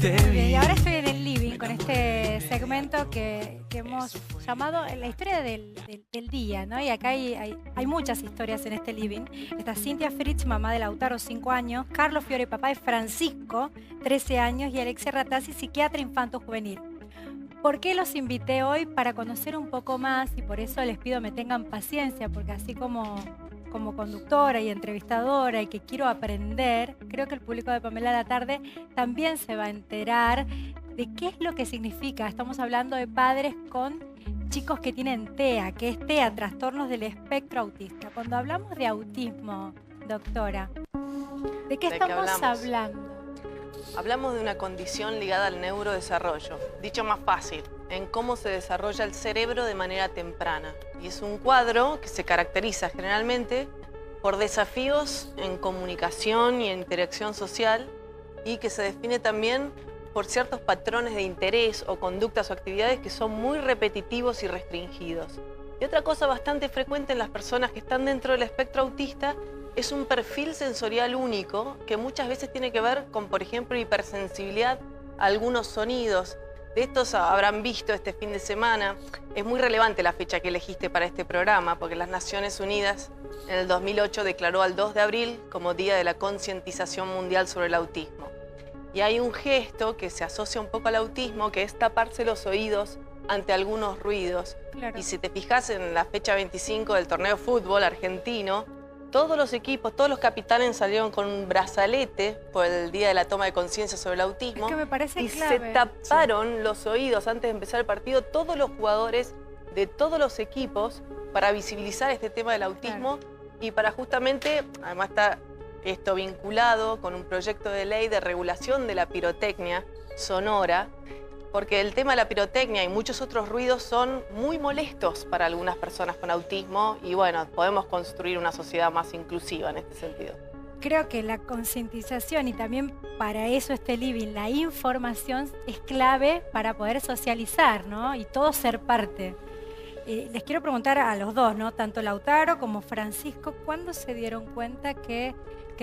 Y ahora estoy en el living con este segmento que hemos llamado la historia del día, ¿no? Y acá hay muchas historias en este living. Está Cintia Fritz, mamá de Lautaro, 5 años, Carlos Fiore, papá de Francisco, 13 años, y Alexia Ratazzi, psiquiatra infanto-juvenil. ¿Por qué los invité hoy? Para conocer un poco más, y por eso les pido me tengan paciencia, porque así como conductora y entrevistadora y que quiero aprender, creo que el público de Pamela a la Tarde también se va a enterar de qué es lo que significa. Estamos hablando de padres con chicos que tienen TEA, que es TEA, trastornos del espectro autista. Cuando hablamos de autismo, doctora, ¿de qué estamos hablando? Hablamos de una condición ligada al neurodesarrollo, dicho más fácil, en cómo se desarrolla el cerebro de manera temprana. Y es un cuadro que se caracteriza generalmente por desafíos en comunicación y en interacción social y que se define también por ciertos patrones de interés o conductas o actividades que son muy repetitivos y restringidos. Y otra cosa bastante frecuente en las personas que están dentro del espectro autista es un perfil sensorial único que muchas veces tiene que ver con, por ejemplo, hipersensibilidad a algunos sonidos. De estos habrán visto este fin de semana. Es muy relevante la fecha que elegiste para este programa, porque las Naciones Unidas en el 2008 declaró al 2 de abril como Día de la Concientización Mundial sobre el Autismo. Y hay un gesto que se asocia un poco al autismo, que es taparse los oídos ante algunos ruidos. Claro. Y si te fijas en la fecha 25 del torneo de fútbol argentino, todos los equipos, todos los capitanes salieron con un brazalete por el día de la toma de conciencia sobre el autismo. Es que me parece y clave. Se taparon los oídos antes de empezar el partido todos los jugadores de todos los equipos para visibilizar este tema del autismo. Claro. Y para justamente, además está esto vinculado con un proyecto de ley de regulación de la pirotecnia sonora, porque el tema de la pirotecnia y muchos otros ruidos son muy molestos para algunas personas con autismo y bueno, podemos construir una sociedad más inclusiva en este sentido. Creo que la concientización y también para eso este living, la información es clave para poder socializar, ¿no? Y todos ser parte. Les quiero preguntar a los dos, ¿no? Tanto Lautaro como Francisco, ¿cuándo se dieron cuenta que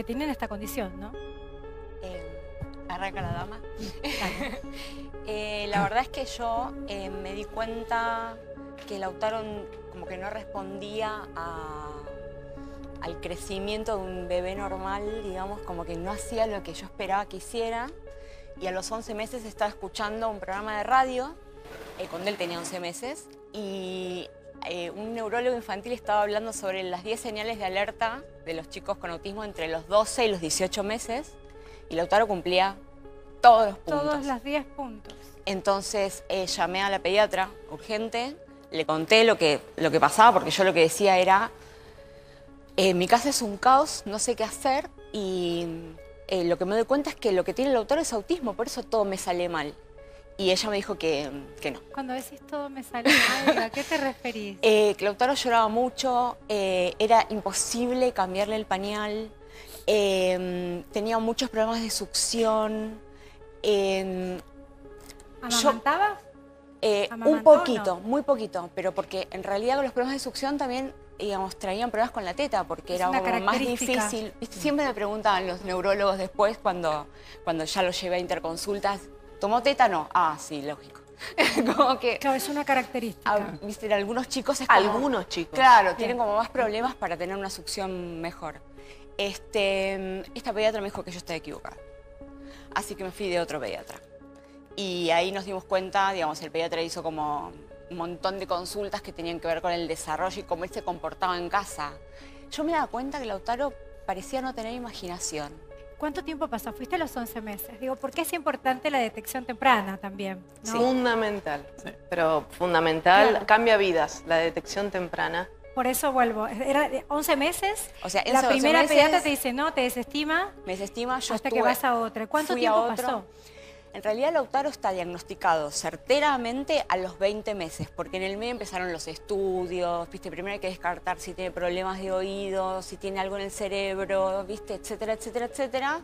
tienen esta condición, ¿no? Arranca la dama. La verdad es que yo me di cuenta que Lautaro como que no respondía al crecimiento de un bebé normal, digamos, como que no hacía lo que yo esperaba que hiciera. Y a los 11 meses estaba escuchando un programa de radio, cuando él tenía 11 meses, y un neurólogo infantil estaba hablando sobre las 10 señales de alerta de los chicos con autismo entre los 12 y los 18 meses, y Lautaro cumplía todos los puntos. Todos los 10 puntos. Entonces llamé a la pediatra urgente, le conté lo que pasaba, porque yo lo que decía era, mi casa es un caos, no sé qué hacer, y lo que me doy cuenta es que lo que tiene Lautaro es autismo, por eso todo me sale mal. Y ella me dijo que no. Cuando decís todo me sale mal, ¿a qué te referís? Que Lautaro lloraba mucho, era imposible cambiarle el pañal, tenía muchos problemas de succión. ¿Amamantaba? Un poquito, no? Muy poquito, pero porque en realidad con los problemas de succión también, digamos, traían problemas con la teta, porque era como más difícil. Siempre me preguntaban los neurólogos después, cuando ya lo llevé a interconsultas, ¿tomó teta? No. Ah, sí, lógico. Como que, claro, es una característica. Viste, en algunos chicos es como, algunos chicos. Claro, tienen como más problemas para tener una succión mejor. Esta pediatra me dijo que yo estaba equivocada. Así que me fui de otro pediatra. Y ahí nos dimos cuenta, digamos, el pediatra hizo como un montón de consultas que tenían que ver con el desarrollo y cómo él se comportaba en casa. Yo me daba cuenta que Lautaro parecía no tener imaginación. ¿Cuánto tiempo pasó? Fuiste a los 11 meses. Digo, ¿por qué es importante la detección temprana también, ¿no? Sí. Fundamental, sí. Pero fundamental, claro. Cambia vidas, la detección temprana. Por eso vuelvo, era de 11 meses, o sea, la primera pediatra te dice no, te desestima. Me desestima, yo hasta que vas a otra. ¿Cuánto tiempo pasó? En realidad Lautaro está diagnosticado certeramente a los 20 meses, porque en el medio empezaron los estudios, ¿viste? Primero hay que descartar si tiene problemas de oído, si tiene algo en el cerebro, ¿viste? Etcétera, etcétera, etcétera.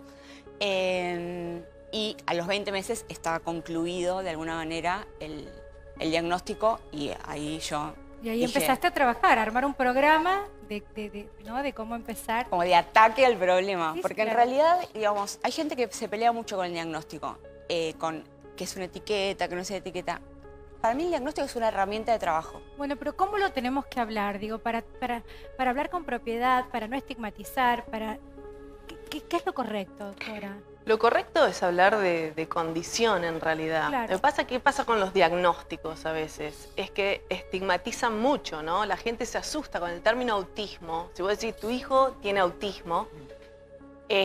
Y a los 20 meses estaba concluido de alguna manera el diagnóstico y ahí yo... Y ahí dije, empezaste a trabajar, a armar un programa ¿no? de cómo empezar. Como de ataque al problema, Sí, porque claro. En realidad, digamos, hay gente que se pelea mucho con el diagnóstico. con qué es una etiqueta, qué no es una etiqueta. Para mí el diagnóstico es una herramienta de trabajo. Bueno, pero ¿cómo lo tenemos que hablar? Digo, para hablar con propiedad, para no estigmatizar, para... ¿Qué es lo correcto, doctora? Lo correcto es hablar de condición en realidad. Claro. Lo que pasa, ¿qué pasa con los diagnósticos a veces? Es que estigmatizan mucho, ¿no? La gente se asusta con el término autismo. Si vos decís, tu hijo tiene autismo,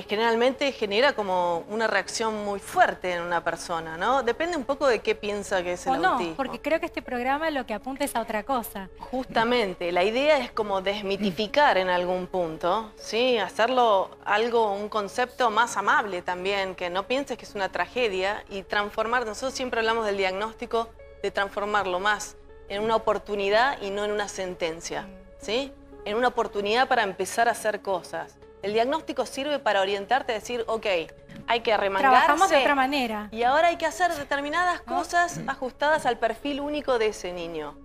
generalmente genera como una reacción muy fuerte en una persona, ¿no? Depende un poco de qué piensa que es el autismo. Porque creo que este programa lo que apunta es a otra cosa. Justamente, la idea es como desmitificar en algún punto, ¿sí? Hacerlo algo, un concepto más amable también, que no pienses que es una tragedia y transformar, nosotros siempre hablamos del diagnóstico, de transformarlo más en una oportunidad y no en una sentencia, ¿sí? En una oportunidad para empezar a hacer cosas. El diagnóstico sirve para orientarte a decir, ok, hay que arremangarse. Trabajamos de otra manera. Y ahora hay que hacer determinadas cosas ajustadas al perfil único de ese niño.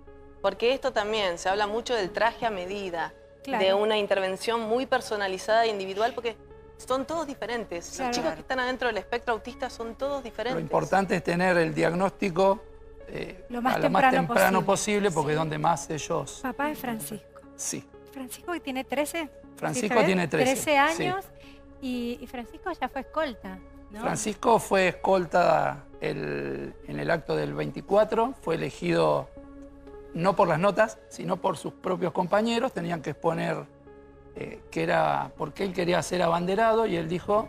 Porque esto también, se habla mucho del traje a medida, Claro. de una intervención muy personalizada e individual, porque son todos diferentes. Claro. Los chicos que están adentro del espectro autista son todos diferentes. Lo importante es tener el diagnóstico Lo más a lo más temprano temprano posible. posible, porque es donde más ellos... Papá de Francisco. Sí. Francisco que tiene 13. Francisco ¿13? tiene 13. 13 años y Francisco ya fue escolta, ¿no? Francisco fue escolta en el acto del 24, fue elegido no por las notas, sino por sus propios compañeros. Tenían que exponer que era porque él quería ser abanderado y él dijo,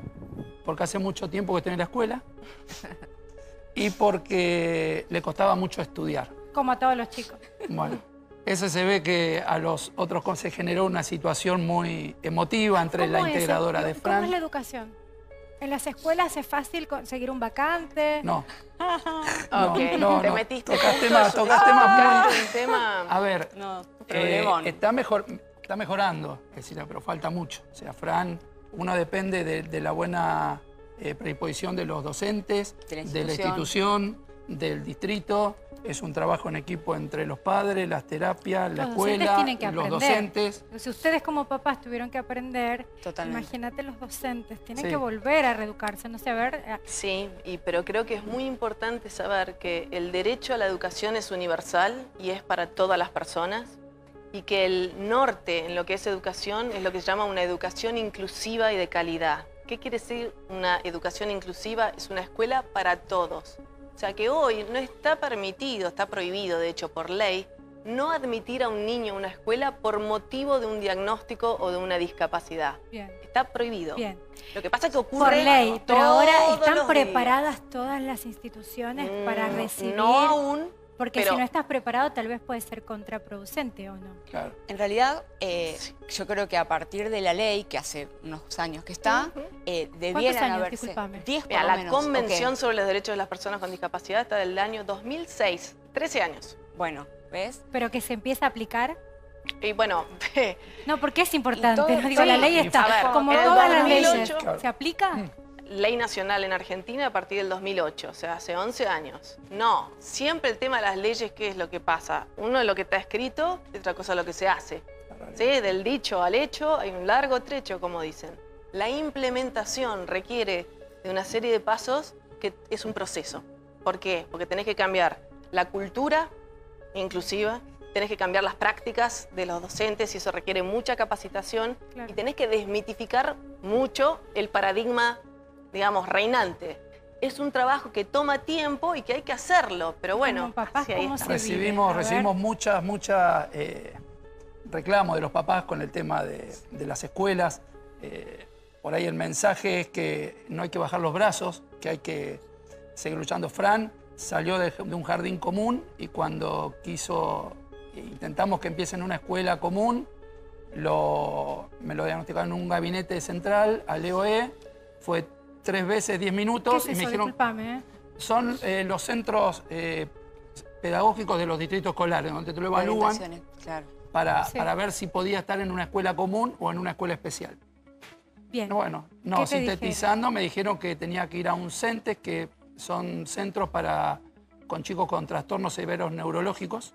porque hace mucho tiempo que estoy en la escuela y porque le costaba mucho estudiar. Como a todos los chicos. Bueno, ese se ve que a los otros se generó una situación muy emotiva entre la ¿Cómo es? integradora de ¿Cómo es la Fran. educación? ¿En las escuelas es fácil conseguir un vacante? No. Ok, no, te no. metiste Tocaste justo más, eso. tocaste más muy... Tocaste un tema... A ver, No, problemón. está mejorando, es decir, pero falta mucho. O sea, Fran, uno depende de la buena predisposición de los docentes, de la institución, del distrito. Es un trabajo en equipo entre los padres, las terapias, la Los escuela, docentes tienen que los aprender. docentes. Si ustedes como papás tuvieron que aprender, Totalmente. imagínate los docentes. Tienen Sí. que volver a reeducarse, no sé, a ver... Sí, pero creo que es muy importante saber que el derecho a la educación es universal y es para todas las personas y que el norte en lo que es educación es lo que se llama una educación inclusiva y de calidad. ¿Qué quiere decir una educación inclusiva? Es una escuela para todos. O sea que hoy no está permitido, está prohibido de hecho por ley, no admitir a un niño a una escuela por motivo de un diagnóstico o de una discapacidad. Bien, Está prohibido. bien. Lo que pasa es que ocurre Por ley, pero ahora todos ¿están los días. preparadas todas las instituciones para recibir? No aún, Porque pero- si no estás preparado tal vez puede ser contraproducente o no. Claro. En realidad, yo creo que a partir de la ley, que hace unos años que está, debieran años? haberse... Discúlpame. 10 por mira, lo la menos. Convención Ok. sobre los Derechos de las Personas con Discapacidad está del año 2006, 13 años. Bueno, ¿ves? Pero que se empiece a aplicar. Y bueno, No, porque es importante. todo- ¿no? Digo, la sí, ley está, a ver, como en el todas las 2008, leyes. claro. ¿Se aplica? ley nacional en Argentina a partir del 2008, o sea, hace 11 años. No, siempre el tema de las leyes, ¿qué es lo que pasa? Uno es lo que está escrito y otra cosa es lo que se hace. ¿Sí? Del dicho al hecho hay un largo trecho, como dicen. La implementación requiere de una serie de pasos que es un proceso. ¿Por qué? Porque tenés que cambiar la cultura inclusiva, tenés que cambiar las prácticas de los docentes y eso requiere mucha capacitación Claro. y tenés que desmitificar mucho el paradigma, digamos, reinante. Es un trabajo que toma tiempo y que hay que hacerlo, pero bueno, Como papás, así ahí ¿cómo está. se vive? A ver. Recibimos muchas reclamos de los papás con el tema de las escuelas. Por ahí el mensaje es que no hay que bajar los brazos, que hay que seguir luchando. Fran salió de un jardín común y cuando intentamos que empiece en una escuela común, me lo diagnosticaron en un gabinete central, al EOE, fue 3 veces 10 ¿Qué minutos es y eso? me dijeron, Disculpame, ¿eh? son los centros pedagógicos de los distritos escolares, donde te lo evalúan Orientaciones, claro. Sí. para ver si podía estar en una escuela común o en una escuela especial. Bien. Bueno, ¿Qué no, te sintetizando, me dijeron que tenía que ir a un CENTES, que son centros con chicos con trastornos severos neurológicos.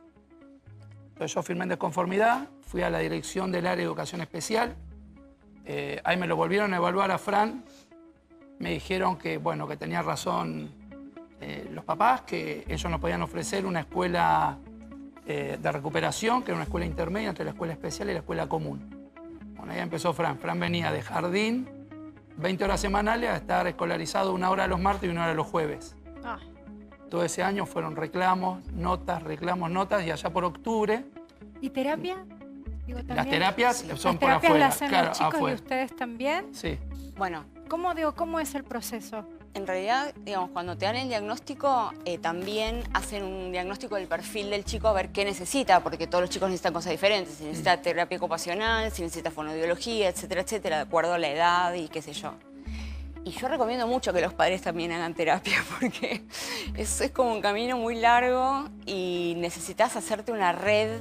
Entonces yo firmé en desconformidad, fui a la dirección del área de educación especial, ahí me lo volvieron a evaluar a Fran, me dijeron que, bueno, que tenía razón los papás que ellos nos podían ofrecer una escuela de recuperación, que era una escuela intermedia entre la escuela especial y la escuela común. Bueno, ahí empezó Fran. Fran venía de jardín, 20 horas semanales, a estar escolarizado 1 hora los martes y 1 hora los jueves. Todo ese año fueron reclamos, notas, y allá por octubre... ¿Y terapia? Digo, las terapias son por las afuera. hacen Claro, los chicos afuera. y ustedes también. Sí. Bueno, ¿Cómo es el proceso? en realidad, digamos, cuando te dan el diagnóstico, también hacen un diagnóstico del perfil del chico a ver qué necesita, porque todos los chicos necesitan cosas diferentes. Si necesita terapia ocupacional, si necesita fonoaudiología, etcétera, etcétera, de acuerdo a la edad y qué sé yo. Y yo recomiendo mucho que los padres también hagan terapia, porque es como un camino muy largo y necesitas hacerte una red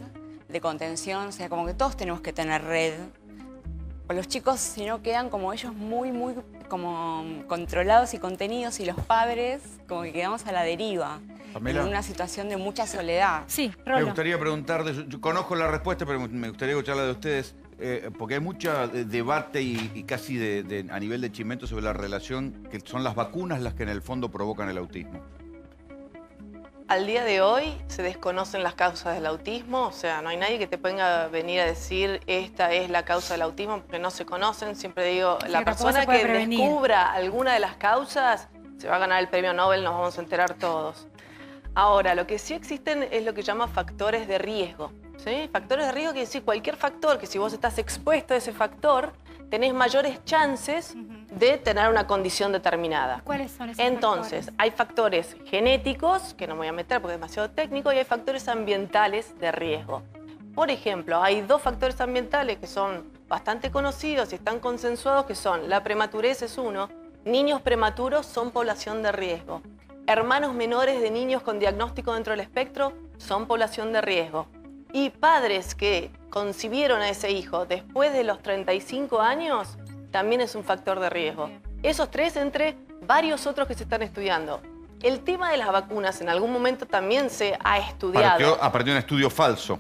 de contención, o sea, como que todos tenemos que tener red. Los chicos, si no, quedan como ellos muy como controlados y contenidos, y los padres como que quedamos a la deriva, Pamela, en una situación de mucha soledad. Sí, me Rolo. gustaría preguntarles, yo conozco la respuesta, pero me gustaría escucharla de ustedes, porque hay mucho debate y casi a nivel de chimento sobre la relación, que son las vacunas las que en el fondo provocan el autismo. Al día de hoy se desconocen las causas del autismo, o sea, no hay nadie que te pueda venir a decir esta es la causa del autismo, porque no se conocen. Siempre digo, Sí, la tampoco persona se puede que prevenir. descubra alguna de las causas se va a ganar el premio Nobel, nos vamos a enterar todos. Ahora, lo que sí existen es lo que llama factores de riesgo, ¿sí? Factores de riesgo quiere decir cualquier factor que si vos estás expuesto a ese factor, tenés mayores chances de tener una condición determinada. ¿Cuáles son esos Entonces, factores? hay factores genéticos, que no me voy a meter porque es demasiado técnico, y hay factores ambientales de riesgo. Por ejemplo, hay 2 factores ambientales que son bastante conocidos y están consensuados, que son la prematurez es uno, niños prematuros son población de riesgo, hermanos menores de niños con diagnóstico dentro del espectro son población de riesgo, y padres que concibieron a ese hijo después de los 35 años también es un factor de riesgo. Esos 3 entre varios otros que se están estudiando. El tema de las vacunas en algún momento también se ha estudiado. Partió de un estudio falso.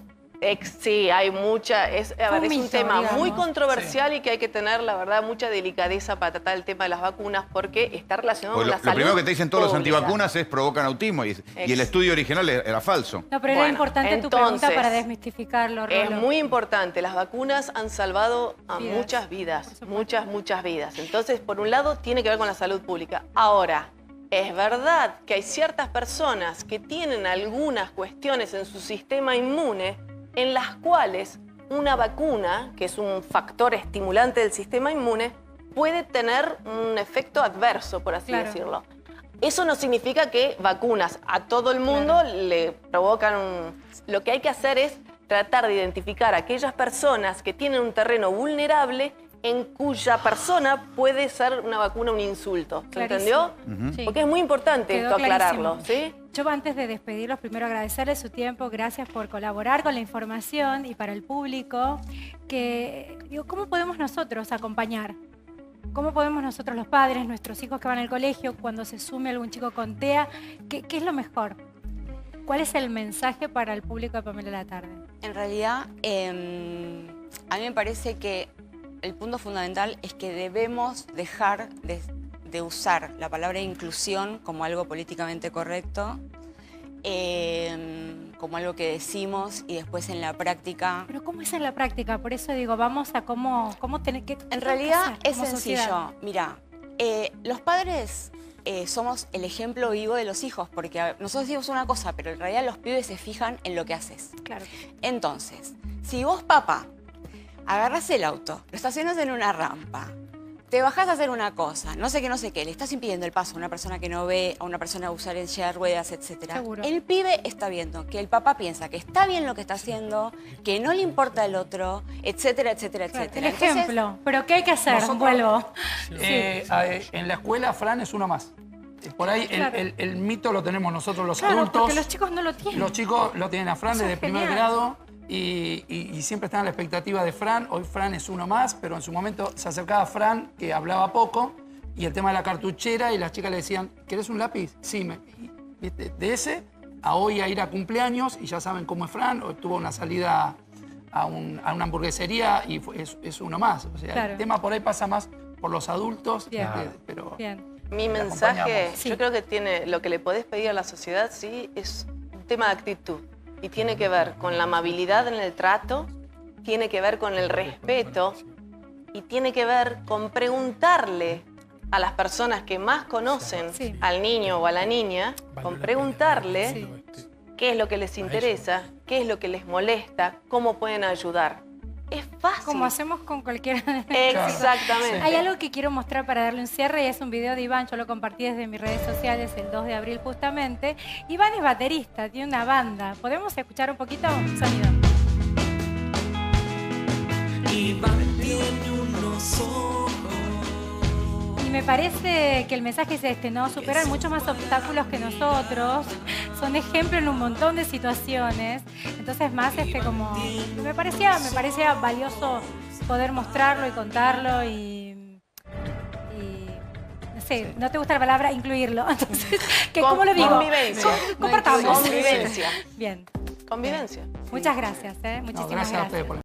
Sí, hay mucha... Es un mito, tema digamos. muy controversial y que hay que tener, la verdad, mucha delicadeza para tratar el tema de las vacunas porque está relacionado Porque con la lo salud primero que te dicen todos los pública. antivacunas es provocan autismo y el estudio original era falso. No, pero era Bueno, importante tu entonces, pregunta para desmistificarlo, Rolo. Es muy importante, las vacunas han salvado a Vidas, muchas por vidas, supuesto. muchas vidas. Entonces, por un lado, tiene que ver con la salud pública. Ahora, es verdad que hay ciertas personas que tienen algunas cuestiones en su sistema inmune en las cuales una vacuna, que es un factor estimulante del sistema inmune, puede tener un efecto adverso, por así Claro. decirlo. Eso no significa que vacunas a todo el mundo le provocan un... Lo que hay que hacer es tratar de identificar a aquellas personas que tienen un terreno vulnerable en cuya persona puede ser una vacuna un insulto. ¿Se Clarísimo. entendió? Sí. Porque es muy importante Quedó esto aclararlo, clarísimo. ¿sí? Yo antes de despedirlos, primero agradecerles su tiempo, gracias por colaborar con la información y para el público, que digo, ¿cómo podemos nosotros acompañar? ¿Cómo podemos nosotros los padres, nuestros hijos que van al colegio, cuando se sume algún chico con TEA, qué es lo mejor? ¿Cuál es el mensaje para el público de Pamela La Tarde? En realidad, a mí me parece que el punto fundamental es que debemos dejar de usar la palabra inclusión como algo políticamente correcto, como algo que decimos y después en la práctica... Pero ¿cómo es en la práctica? Por eso digo, vamos a cómo tener que... En realidad es como sociedad. sencillo. Mira, los padres somos el ejemplo vivo de los hijos, porque nosotros decimos una cosa, pero en realidad los pibes se fijan en lo que haces. Claro. Entonces, si vos, papá, agarrás el auto, lo estacionas en una rampa, te bajás a hacer una cosa, no sé qué, le estás impidiendo el paso a una persona que no ve, a una persona a usar en silla de ruedas, etc. Seguro. El pibe está viendo que el papá piensa que está bien lo que está haciendo, que no le importa el otro, etcétera, etcétera, Claro, etcétera. el Entonces, ejemplo. ¿Pero qué hay que hacer? Nosotros- Vuelvo. En la escuela, Fran es uno más. Por ahí Claro. el mito lo tenemos nosotros los Claro, adultos. porque los chicos no lo tienen. Los chicos lo tienen a Fran Eso desde es primer genial. grado y siempre están a la expectativa de Fran. Hoy Fran es uno más, pero en su momento se acercaba a Fran, que hablaba poco, y el tema de la cartuchera, y las chicas le decían, ¿querés un lápiz? Sí. ¿Viste? De ese a hoy a ir a cumpleaños, y ya saben cómo es Fran, o tuvo una salida a una hamburguesería y es uno más. O sea, Claro. el tema por ahí pasa más por los adultos, Bien. pero... Bien. Mi le mensaje, acompañamos. Sí. yo creo que tiene, lo que le podés pedir a la sociedad, sí, es un tema de actitud. Y tiene que ver con la amabilidad en el trato, tiene que ver con el respeto y tiene que ver con preguntarle a las personas que más conocen Sí. al niño o a la niña, con preguntarle Sí. qué es lo que les interesa, qué es lo que les molesta, cómo pueden ayudar. Es fácil. Como hacemos con cualquiera de Exactamente. Hay algo que quiero mostrar para darle un cierre y es un video de Iván, yo lo compartí desde mis redes sociales el 2 de abril justamente. Iván es baterista, tiene una banda. ¿Podemos escuchar un poquito? Sonido. Iván tiene unos ojos. Y me parece que el mensaje es este, ¿no? Superan muchos más obstáculos que nosotros, son ejemplo en un montón de situaciones. Entonces más como me parecía valioso poder mostrarlo y contarlo y no sé, no te gusta la palabra incluirlo. Entonces, ¿cómo lo digo? Convivencia. Compartamos. Convivencia. Bien. Convivencia. Muchas gracias, No, muchísimas gracias a ustedes gracias. por